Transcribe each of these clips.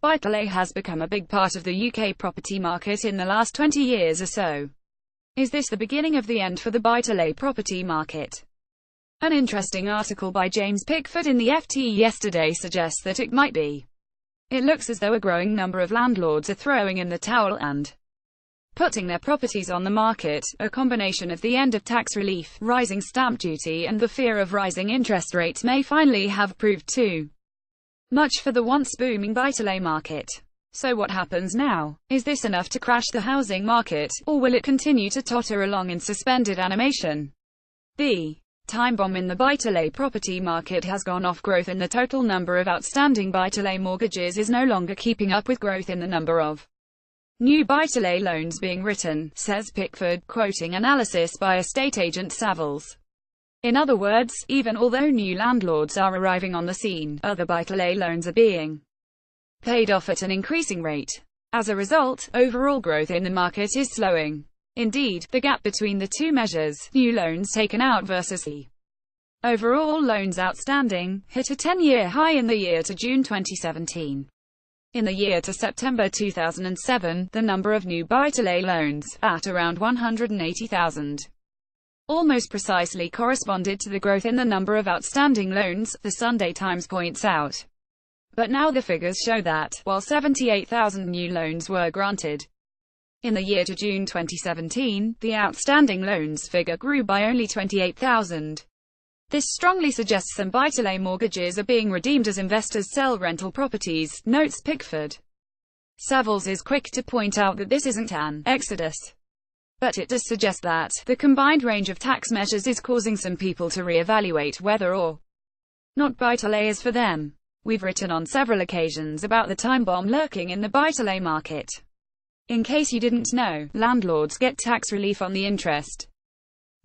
Buytolet has become a big part of the UK property market in the last 20 years or so. Is this the beginning of the end for the Buytolet property market? An interesting article by James Pickford in the FT yesterday suggests that it might be. It looks as though a growing number of landlords are throwing in the towel and putting their properties on the market. A combination of the end of tax relief, rising stamp duty and the fear of rising interest rates may finally have proved too much for the once booming Buytolet market. So what happens now? Is this enough to crash the housing market, or will it continue to totter along in suspended animation? The time bomb in the Buytolet property market has gone off. Growth in the total number of outstanding Buytolet mortgages is no longer keeping up with growth in the number of new Buytolet loans being written, says Pickford, quoting analysis by estate agent Savills. In other words, even although new landlords are arriving on the scene, other Buytolet loans are being paid off at an increasing rate. As a result, overall growth in the market is slowing. Indeed, the gap between the two measures, new loans taken out versus the overall loans outstanding, hit a 10-year high in the year to June 2017. In the year to September 2007, the number of new Buytolet loans, at around 180,000, almost precisely corresponded to the growth in the number of outstanding loans, the Sunday Times points out. But now the figures show that, while 78,000 new loans were granted in the year to June 2017, the outstanding loans figure grew by only 28,000. This strongly suggests some Buytolet mortgages are being redeemed as investors sell rental properties, notes Pickford. Savills is quick to point out that this isn't an exodus, but it does suggest that the combined range of tax measures is causing some people to re-evaluate whether or not Buytolet is for them. We've written on several occasions about the time bomb lurking in the Buytolet market. In case you didn't know, landlords get tax relief on the interest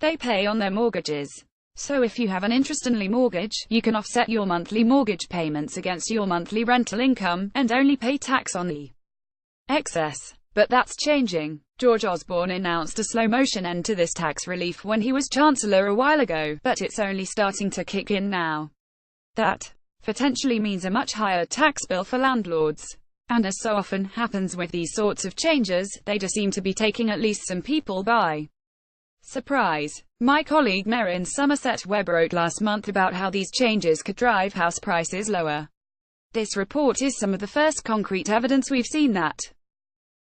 they pay on their mortgages. So if you have an interest-only mortgage, you can offset your monthly mortgage payments against your monthly rental income, and only pay tax on the excess. But that's changing. George Osborne announced a slow-motion end to this tax relief when he was Chancellor a while ago, but it's only starting to kick in now. That potentially means a much higher tax bill for landlords. And as so often happens with these sorts of changes, they do seem to be taking at least some people by surprise. My colleague Mary in Somerset Webb wrote last month about how these changes could drive house prices lower. This report is some of the first concrete evidence we've seen that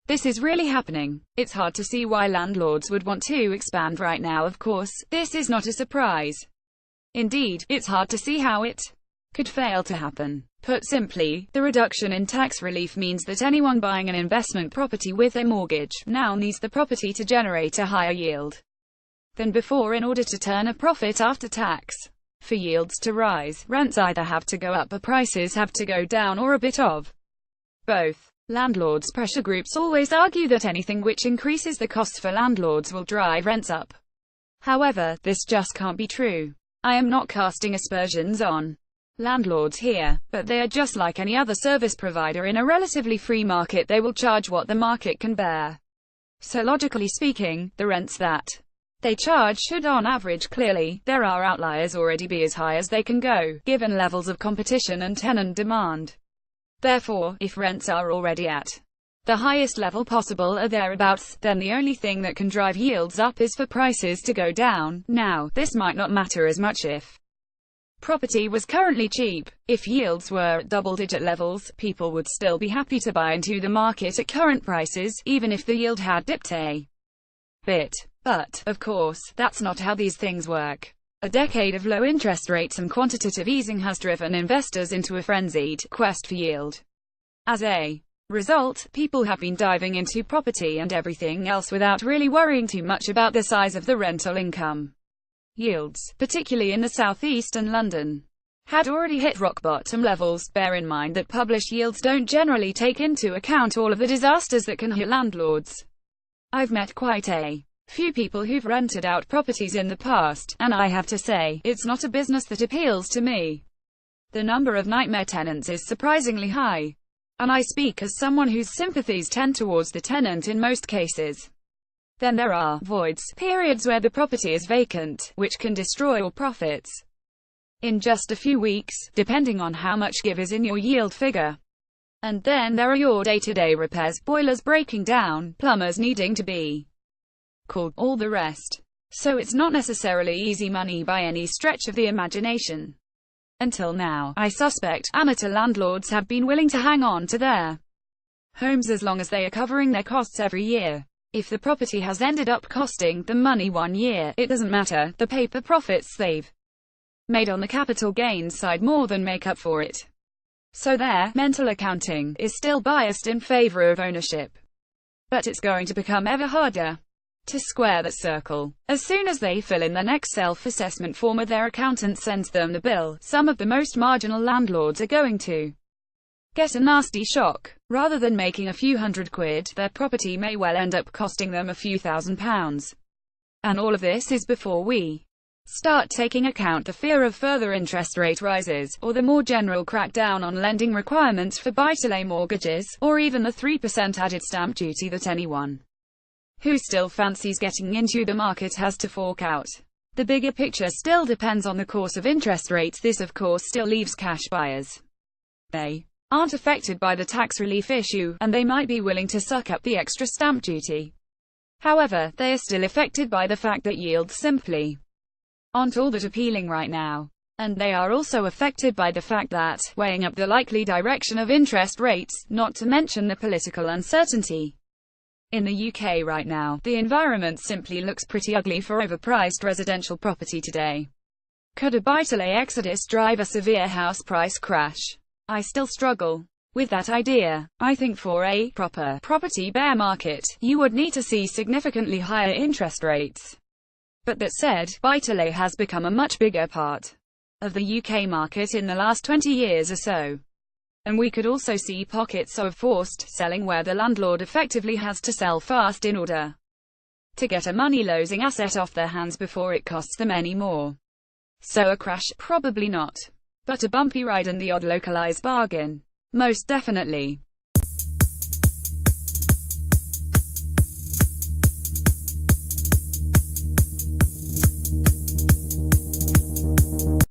this is really happening. It's hard to see why landlords would want to expand right now. Of course, this is not a surprise. Indeed, it's hard to see how it could fail to happen. Put simply, the reduction in tax relief means that anyone buying an investment property with a mortgage now needs the property to generate a higher yield than before in order to turn a profit after tax. For yields to rise, rents either have to go up or prices have to go down, or a bit of both. Landlords' pressure groups always argue that anything which increases the costs for landlords will drive rents up. However, this just can't be true. I am not casting aspersions on landlords here, but they are just like any other service provider in a relatively free market. They will charge what the market can bear. So logically speaking, the rents that they charge should on average, clearly, there are outliers, already be as high as they can go, given levels of competition and tenant demand. Therefore, if rents are already at the highest level possible or thereabouts, then the only thing that can drive yields up is for prices to go down. Now, this might not matter as much if property was currently cheap. If yields were at double-digit levels, people would still be happy to buy into the market at current prices, even if the yield had dipped a bit. But, of course, that's not how these things work. A decade of low interest rates and quantitative easing has driven investors into a frenzied quest for yield. As a result, people have been diving into property and everything else without really worrying too much about the size of the rental income. Yields, particularly in the southeast and London, had already hit rock bottom levels. Bear in mind that published yields don't generally take into account all of the disasters that can hit landlords. I've met quite a few people who've rented out properties in the past, and I have to say, it's not a business that appeals to me. The number of nightmare tenants is surprisingly high. And I speak as someone whose sympathies tend towards the tenant in most cases. Then there are voids, periods where the property is vacant, which can destroy your profits in just a few weeks, depending on how much give is in your yield figure. And then there are your day-to-day repairs, boilers breaking down, plumbers needing to be called, all the rest. So it's not necessarily easy money by any stretch of the imagination. Until now, I suspect, amateur landlords have been willing to hang on to their homes as long as they are covering their costs every year. If the property has ended up costing them money one year, it doesn't matter, the paper profits they've made on the capital gains side more than make up for it. So their mental accounting is still biased in favor of ownership. But it's going to become ever harder to square that circle. As soon as they fill in their next self-assessment form or their accountant sends them the bill, some of the most marginal landlords are going to get a nasty shock. Rather than making a few £100, their property may well end up costing them a few £1,000s. And all of this is before we start taking account the fear of further interest rate rises, or the more general crackdown on lending requirements for buy-to-let mortgages, or even the 3% added stamp duty that anyone who still fancies getting into the market has to fork out. The bigger picture still depends on the course of interest rates. This of course still leaves cash buyers. They aren't affected by the tax relief issue, and they might be willing to suck up the extra stamp duty. However, they are still affected by the fact that yields simply aren't all that appealing right now. And they are also affected by the fact that, weighing up the likely direction of interest rates, not to mention the political uncertainty in the UK right now, the environment simply looks pretty ugly for overpriced residential property today. Could a buy-to-let exodus drive a severe house price crash? I still struggle with that idea. I think for a proper property bear market, you would need to see significantly higher interest rates. But that said, buy-to-let has become a much bigger part of the UK market in the last 20 years or so. And we could also see pockets of forced selling where the landlord effectively has to sell fast in order to get a money-losing asset off their hands before it costs them any more. So a crash? Probably not. But a bumpy ride and the odd localized bargain? Most definitely.